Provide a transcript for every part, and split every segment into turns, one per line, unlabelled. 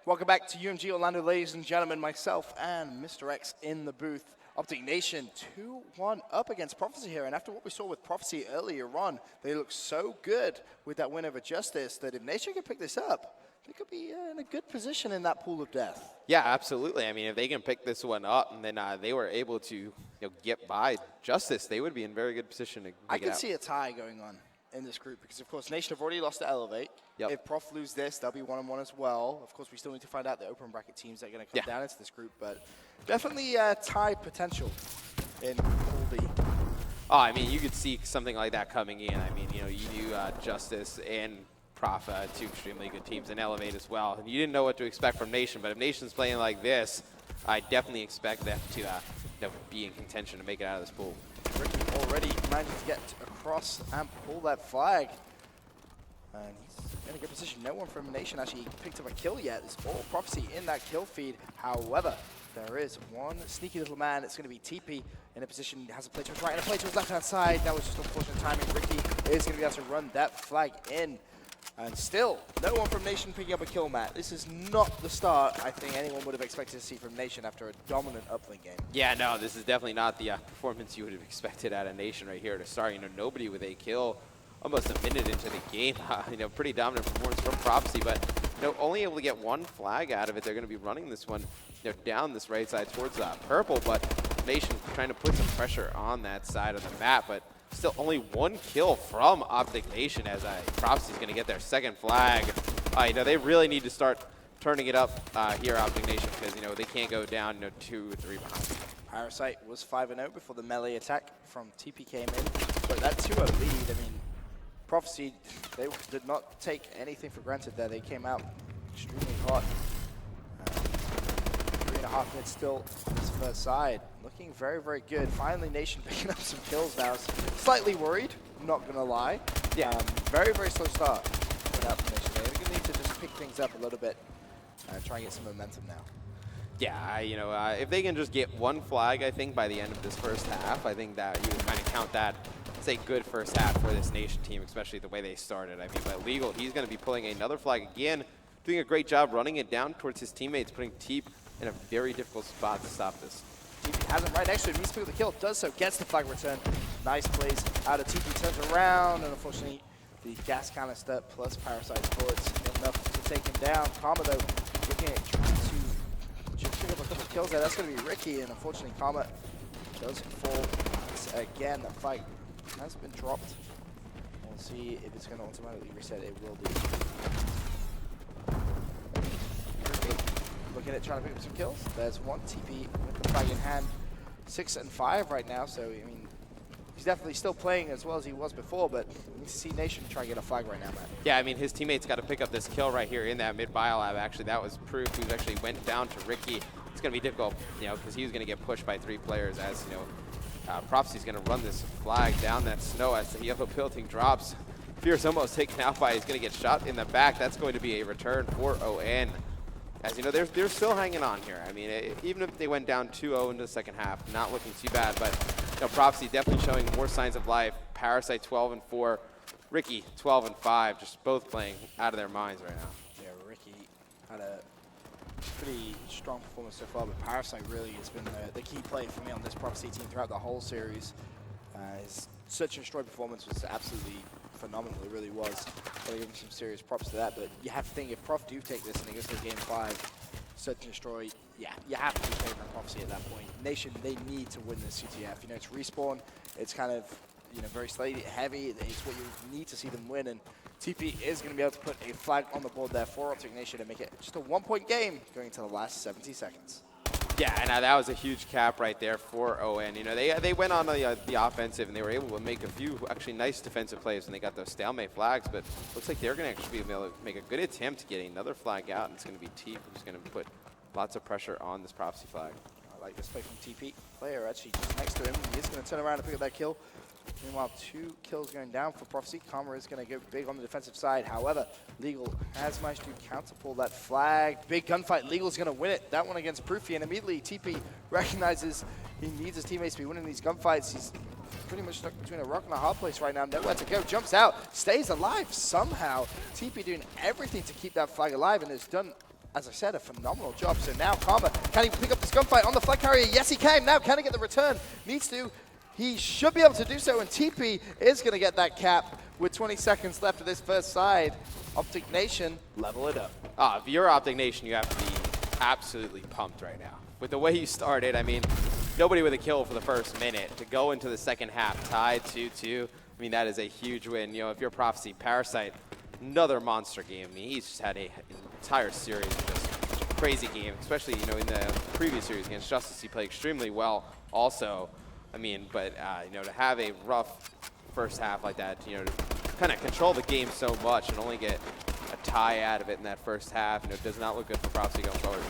Welcome back to UMG Orlando, ladies and gentlemen. Myself and Mr. X in the booth. Optic Nation 2-1 up against Prophecy here. And after what we saw with Prophecy earlier on, they look so good with that win over Justice that if Nation can pick this up, they could be in a good position in that pool of death.
Yeah, absolutely. I mean, if they can pick this one up and then they were able to get by Justice, they would be in very good position to
I could see a tie going on in this group because, of course, Nation have already lost to Elevate.
Yep.
If Prof lose this, they'll be 1-1 as well. Of course, we still need to find out the open bracket teams that are going to come down into this group, but definitely tie potential in Pool D.
Oh, I mean, you could see something like that coming in. I mean, you do Justice and Prof, two extremely good teams, and Elevate as well. And you didn't know what to expect from Nation, but if Nation's playing like this, I definitely expect them to be in contention to make it out of this pool.
Ricky already managed to get across and pull that flag. And he's in a good position. No one from Nation actually picked up a kill yet. It's all Prophecy in that kill feed. However, there is one sneaky little man. It's going to be TP in a position. Has a play to his right and a play to his left-hand side. That was just unfortunate timing. Ricky is going to be able to run that flag in. And still, no one from Nation picking up a kill, Matt. This is not the start I think anyone would have expected to see from Nation after a dominant uplink game. Yeah,
no, this is definitely not the performance you would have expected out of Nation right here to start. Nobody with a kill almost a minute into the game. Pretty dominant performance from Prophecy, but only able to get one flag out of it. They're going to be running this one down this right side towards purple, but Nation trying to put some pressure on that side of the map, but still only one kill from Optic Nation as Prophecy's going to get their second flag. They really need to start turning it up here, Optic Nation, because they can't go down 2 or 3 behind.
Parasite was 5-0 before the melee attack from TP came in, but that 2-0 lead, I mean, Prophecy, they did not take anything for granted there. They came out extremely hot. 3.5 minutes still on this first side. Looking very, very good. Finally, Nation picking up some kills now. Slightly worried, not going to lie.
Yeah.
Very, very slow start for that Nation. They're going to need to just pick things up a little bit and try and get some momentum now.
Yeah, if they can just get one flag, I think, by the end of this first half, I think that you would kind of count that as a good first half for this Nation team, especially the way they started. I mean, but Legal, he's going to be pulling another flag again, doing a great job running it down towards his teammates, putting Teep in a very difficult spot to stop this.
TP has him right next to him. He's picked up the kill, does so, gets the flag return. Nice plays out of TP, turns around, and unfortunately, the gas canister plus Parasite's bullets enough to take him down. Karma, though, looking at trying to just pick up a couple of kills there. That's going to be Ricky, and unfortunately, Karma does fall again. The fight has been dropped. We'll see if it's going to automatically reset. It will do. Looking at trying to pick up some kills. There's one TP with the flag in hand. 6 and 5 right now, so I mean, he's definitely still playing as well as he was before, but we need to see Nation try and get a flag right now, man.
Yeah, I mean, his teammates got to pick up this kill right here in that mid-bio lab. Actually, that was proof. He actually went down to Ricky. It's going to be difficult, because he was going to get pushed by 3 players as, Prophecy's going to run this flag down that snow as the yellow building drops. Fear's almost taken out by, he's going to get shot in the back. That's going to be a return for ON. As they're still hanging on here. I mean, even if they went down 2-0 into the second half, not looking too bad, but Prophecy definitely showing more signs of life. Parasite 12-4, Ricky 12-5, just both playing out of their minds right now.
Yeah, Ricky had a pretty strong performance so far, but Parasite really has been the key player for me on this Prophecy team throughout the whole series. His Search and Destroy performance was absolutely phenomenal. It really was. Gotta give him some serious props to that. But you have to think, if Prof do take this and it goes to game 5, Search and Destroy, yeah, you have to be favoring Prophecy at that point. Nation, they need to win this CTF. It's respawn. It's kind of, very slightly heavy. It's what you need to see them win. And TP is going to be able to put a flag on the board there for Optic Nation and make it just a 1-point game going into the last 70 seconds.
Yeah, and that was a huge cap right there for ON. They went on the offensive, and they were able to make a few actually nice defensive plays when they got those stalemate flags, but looks like they're going to actually be able to make a good attempt to get another flag out, and it's going to be Teep who's going to put lots of pressure on this Prophecy flag.
I like this play from TP. Player actually just next to him. He is going to turn around and pick up that kill. Meanwhile, 2 kills going down for Prophecy. Karma is going to go big on the defensive side. However, Legal has managed to counterpull that flag. Big gunfight. Legal's going to win it. That one against Proofy. And immediately, TP recognizes he needs his teammates to be winning these gunfights. He's pretty much stuck between a rock and a hard place right now. Nowhere to go. Jumps out. Stays alive somehow. TP doing everything to keep that flag alive and has done as I said, a phenomenal job. So now Karma, can he pick up this gunfight on the flag carrier? Yes, he can. Now, can he get the return? Needs to. He should be able to do so, and TP is going to get that cap with 20 seconds left of this first side. Optic Nation, level it up.
If you're Optic Nation, you have to be absolutely pumped right now. With the way you started, I mean, nobody with a kill for the first minute. To go into the second half tied 2-2, I mean, that is a huge win. You know, if you're Prophecy, Parasite, another monster game. I mean, he's just had an entire series of just crazy game, especially, you know, in the previous series against Justice, he played extremely well also. I mean, but, you know, to have a rough first half like that, you know, to kind of control the game so much and only get a tie out of it in that first half, you know, does not look good for Prophecy going forward.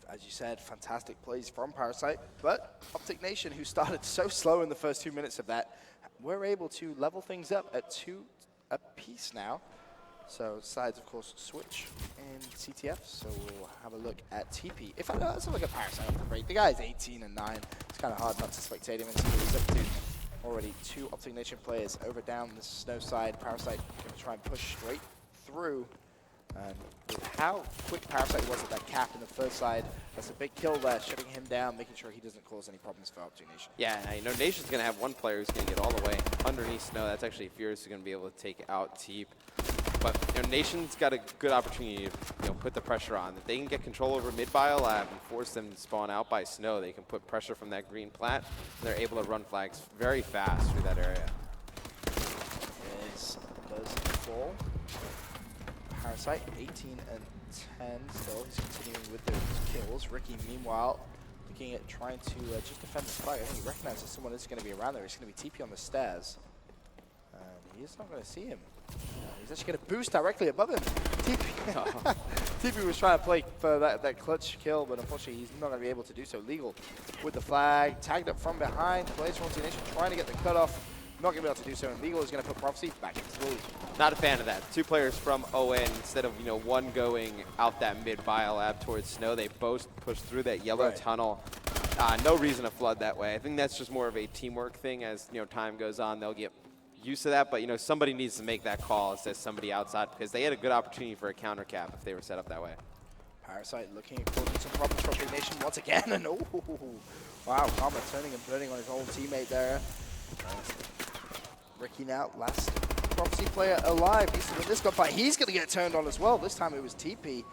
As you said, fantastic plays from Parasite, but Optic Nation, who started so slow in the first 2 minutes of that, were able to level things up at 2 apiece now. So sides, of course, switch in CTF. So we'll have a look at TP. Let's have a look at Parasite off the break. The guy's 18 and 9. It's kind of hard not to spectate him and see what he's up to. Already 2 Optic Nation players over down the snow side. Parasite going to try and push straight through. And with how quick Parasite was at that cap in the first side, that's a big kill there, shutting him down, making sure he doesn't cause any problems for Optic Nation.
Yeah, you know, Nation's going to have one player who's going to get all the way underneath snow. That's actually Fierce, who's going to be able to take out Teep. But, you know, Nation's got a good opportunity to, you know, put the pressure on. If they can get control over mid-biolab and force them to spawn out by snow, they can put pressure from that green plat, and they're able to run flags very fast through that area.
Does fall. Parasite, 18 and 10 still. He's continuing with those kills. Ricky, meanwhile, looking at trying to just defend the flag. I think he recognizes someone is going to be around there. He's going to be TP on the stairs. And he's not going to see him. He's actually going to boost directly above him. TP, TP was trying to play for that clutch kill, but unfortunately he's not going to be able to do so. Legal with the flag, tagged up from behind. Players from Optic Nation trying to get the cutoff. Not going to be able to do so, and Legal is going to put Prophecy back into the lead.
Not a fan of that. 2 players from ON, instead of, you know, one going out that mid-biolab towards snow, they both push through that yellow tunnel. No reason to flood that way. I think that's just more of a teamwork thing. As, you know, time goes on, they'll get used to that, but, you know, somebody needs to make that call as somebody outside, because they had a good opportunity for a counter cap if they were set up that way. Parasite
looking at causing some problems for Optic Nation once again, and wow, Karma turning and burning on his own teammate there. Ricky now, last Prophecy player alive. Needs to win this gunfight. He's going to get turned on as well. This time it was TP.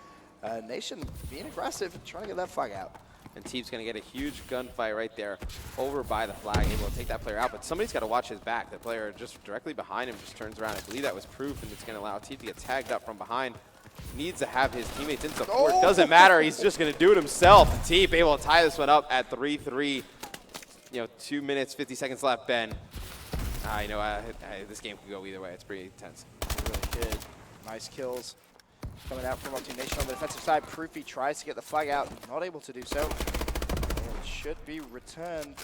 Nation being aggressive, trying to get that flag out.
And Teep's going to get a huge gunfight right there over by the flag, able to take that player out. But somebody's got to watch his back. The player just directly behind him just turns around. I believe that was proof, and it's going to allow Teep to get tagged up from behind. Needs to have his teammates in support. Doesn't matter. He's just going to do it himself. Teep able to tie this one up at 3-3. You know, 2 minutes, 50 seconds left, Ben. You know, this game could go either way. It's pretty intense.
It really did. Nice kills coming out from Optic Nation on the defensive side. Proofy tries to get the flag out, not able to do so. It should be returned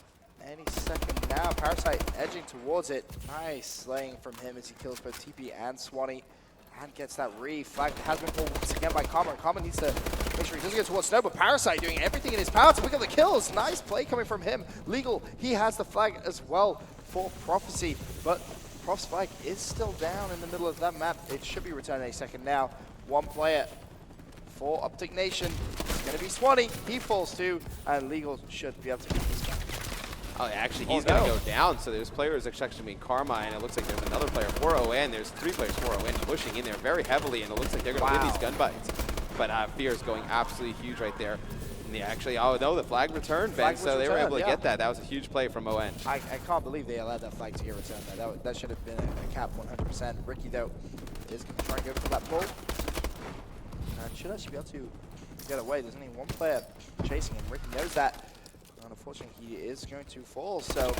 any second now. Parasite edging towards it. Nice slaying from him as he kills both TP and Swanee. And gets that flag has been pulled once again by Karma. Karma needs to make sure he doesn't get towards Snow, but Parasite doing everything in his power to pick up the kills. Nice play coming from him. Legal, he has the flag as well for Prophecy, but Prof's flag is still down in the middle of that map. It should be returned any second now. 1 player for Optic Nation. It's going to be Swanee. He falls too, and Legal should be able to beat this guy.
Oh, yeah, actually, he's going to go down. So there's players actually being Karma, and it looks like there's another player for ON. There's 3 players for ON pushing in there very heavily, and it looks like they're going to win these gunfights. But Fear is going absolutely huge right there. And yeah, actually, oh no, the flag returned, Ben, so they were able to get that. That was a huge play from ON.
I can't believe they allowed that flag to get returned there. That should have been a cap 100%. Ricky, though, is going to try and go for that pull. And should actually be able to get away. There's only 1 player chasing him. Ricky knows that. And unfortunately, he is going to fall. So,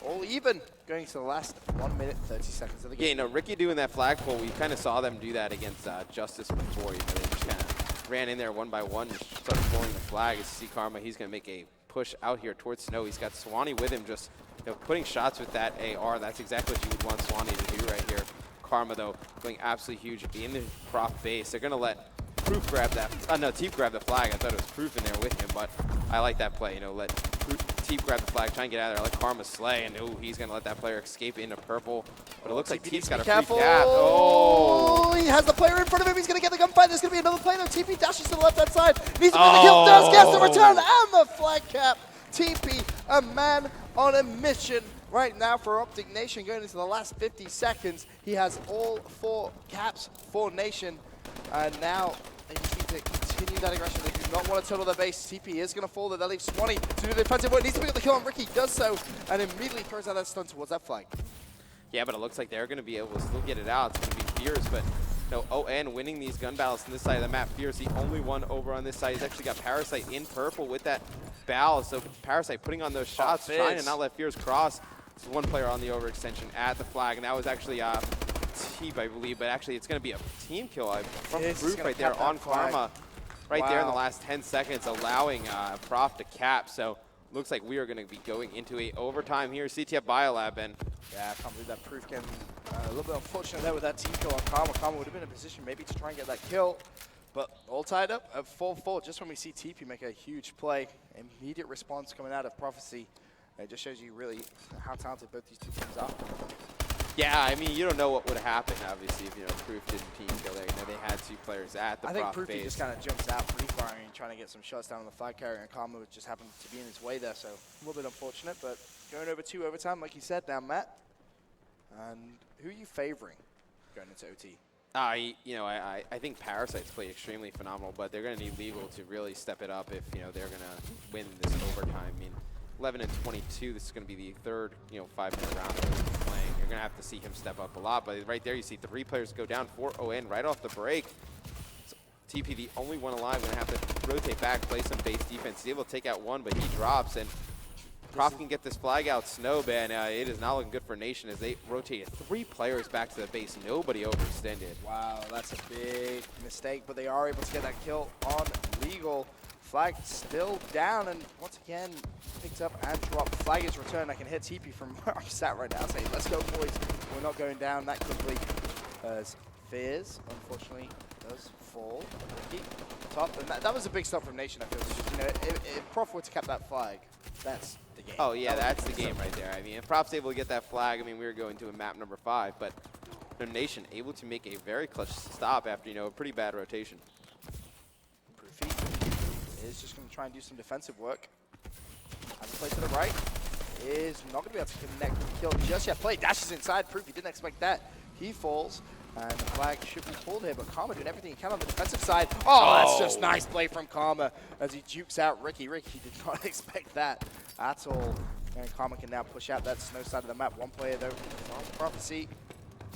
all even going to the last 1 minute, 30 seconds of the game.
Yeah, you know, Ricky doing that flag pull, we kind of saw them do that against Justice before. You know, they just kind of ran in there 1 by 1 and started pulling the flag. As you see Karma, he's going to make a push out here towards Snow. He's got Swanee with him, just, you know, putting shots with that AR. That's exactly what you would want Swanee to do right here. Karma, though, going absolutely huge in the Prof base. They're going to let Proof grab that. No, Teep grab the flag. I thought it was Proof in there with him, but I like that play. You know, let Teep Teep grab the flag, try and get out of there. Let Karma slay, and ooh, he's going to let that player escape into purple. But it looks like Teep's got a free cap.
Oh, he has the player in front of him. He's going to get the gunfight. There's going to be another player. TP dashes to the left-hand side. Needs to get the kill. Does get the return and the flag cap. TP, a man on a mission right now for Optic Nation. Going into the last 50 seconds, he has all 4 caps for Nation. And now they just need to continue that aggression. They do not want to total their base. TP is going to fall there. That leaves Swanee to do the defensive work. Needs to pick up the kill on Ricky. Does so and immediately throws out that stun towards that flag.
Yeah, but it looks like they're going to be able to still get it out. It's going to be Fierce, but no, ON winning these gun battles on this side of the map. Fierce, the only one over on this side. He's actually got Parasite in purple with that battle. So Parasite putting on those shots, trying to not let Fierce cross. There's one player on the overextension at the flag, and that was actually Teep, I believe, but actually it's going to be a team kill from Proof right there on Karma. Right there in the last 10 seconds, allowing Prof to cap. So looks like we are going to be going into a overtime here. CTF Biolab, and
yeah, I can't believe that Proof came a little bit unfortunate there with that team kill on Karma. Karma would have been in a position maybe to try and get that kill, but all tied up at 4-4. Just when we see TP make a huge play, immediate response coming out of Prophecy. It just shows you really how talented both these two teams are.
Yeah, I mean, you don't know what would happen, obviously, if, Proof didn't team kill there. They had 2 players at the Prof base.
I think Proofy just kind of jumps out pre-firing, trying to get some shots down on the flag carrier, and Karma just happened to be in his way there, so a little bit unfortunate, but going over to overtime, like you said, now Matt. And who are you favoring going into OT?
I think Parasite's played extremely phenomenal, but they're going to need Legal to really step it up if, they're going to win this overtime. I mean, 11 and 22, this is going to be the third, 5-minute round that we're playing. You're going to have to see him step up a lot, but right there you see 3 players go down for ON right off the break. So TP, the only one alive, going to have to rotate back, play some base defense. He's able to take out one, but he drops, and Prof can get this flag out, Snowban. It is not looking good for Nation as they rotated 3 players back to the base. Nobody overextended.
Wow, that's a big mistake, but they are able to get that kill on Legal. Flag still down, and once again, picked up and dropped. Flag is returned. I can hit TP from where I'm sat right now, saying, let's go, boys. We're not going down that quickly. As Fears, unfortunately, does fall. Ricky, top, and that was a big stop from Nation, I feel. If Prof were to cap that flag, that's the game.
Oh, yeah, that's the game right there. I mean, if Prof's able to get that flag, I mean, we were going to a map number 5, but Nation able to make a very clutch stop after, a pretty bad rotation.
Proofy is just going to try and do some defensive work. Has a play to the right. Is not going to be able to connect with the kill just yet. Play dashes inside. Proof, he didn't expect that. He falls, and the flag should be pulled here, but Karma doing everything he can on the defensive side. Oh, that's just nice play from Karma as he jukes out Ricky. Ricky did not expect that at all. And Karma can now push out that snow side of the map. One player, though, from Prophecy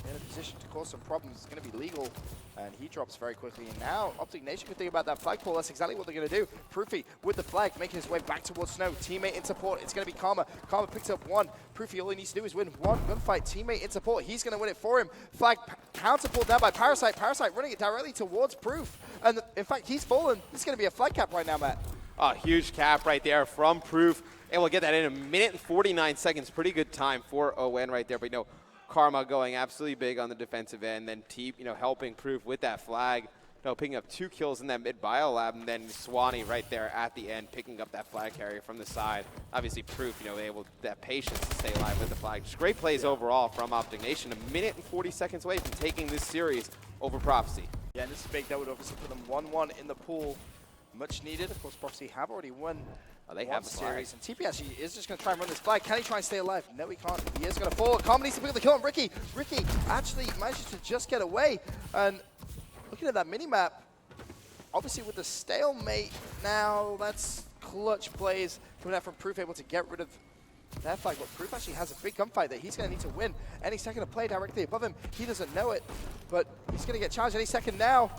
in a position to cause some problems. It's going to be Legal, and he drops very quickly. And now Optic Nation can think about that flagpole. That's exactly what they're going to do. Proofy with the flag, making his way back towards Snow. Teammate in support. It's going to be Karma. Karma picks up 1. Proofy, all he needs to do is win 1 gunfight. Teammate in support. He's going to win it for him. Flag counter pulled down by Parasite. Parasite running it directly towards Proof. And in fact, he's fallen. This is going to be a flag cap right now, Matt.
Oh, huge cap right there from Proof. And we'll get that in a minute and 49 seconds. Pretty good time for ON right there. But Karma going absolutely big on the defensive end, then Teep, helping Proof with that flag, picking up 2 kills in that mid-bio lab, and then Swanee right there at the end, picking up that flag carrier from the side. Obviously Proof, able that patience to stay alive with the flag. Just great plays overall from Optic Nation. A minute and 40 seconds away from taking this series over Prophecy.
Yeah, and this is big. That would obviously put them 1-1 in the pool. Much needed. Of course, Prophecy have already won.
They have the
series, and TP actually is just going to try and run this flag. Can he try and stay alive? No, he can't. He is going to fall. Karma needs to pick up the kill on Ricky. Ricky actually manages to just get away. And looking at that mini-map, obviously with the stalemate now, that's clutch plays coming out from Proof, able to get rid of that flag. But Proof actually has a big gunfight that he's going to need to win. Any second to play directly above him. He doesn't know it, but he's going to get challenged any second now.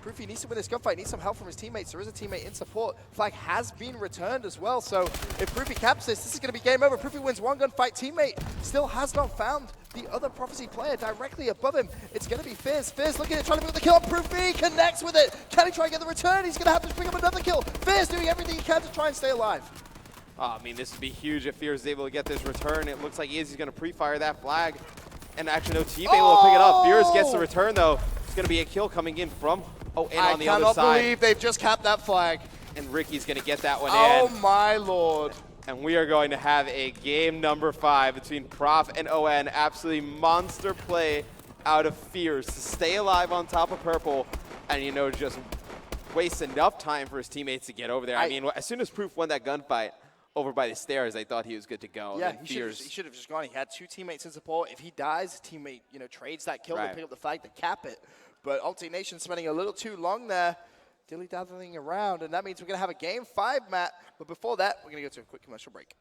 Proofy needs to win this gunfight, needs some help from his teammates. There is a teammate in support. Flag has been returned as well, so if Proofy caps this is going to be game over. Proofy wins 1 gunfight. Teammate still has not found the other Prophecy player directly above him. It's going to be Fizz. Fizz looking at trying to pick up the kill. Proofy connects with it. Can he try and get the return? He's going to have to pick up another kill. Fizz doing everything he can to try and stay alive.
Oh, I mean, this would be huge if Fears is able to get this return. It looks like he's going to pre-fire that flag. And actually, no teammate able to pick it up. Fears gets the return, though. It's going to be a kill coming in from on the other side.
I cannot believe they've just capped that flag.
And Ricky's going to get that one in.
Oh, my Lord.
And we are going to have a game number 5 between Prof and ON. Absolutely monster play out of Fierce to stay alive on top of Purple and, you know, just waste enough time for his teammates to get over there. I mean, as soon as Proof won that gunfight over by the stairs, I thought he was good to go.
Yeah, he should have just gone. He had 2 teammates in support. If he dies, his teammate, you know, trades that kill to pick up the flag to cap it. But Optic Nation spending a little too long there, dilly-dallying around, and that means we're going to have a game 5, Matt. But before that, we're going to go to a quick commercial break.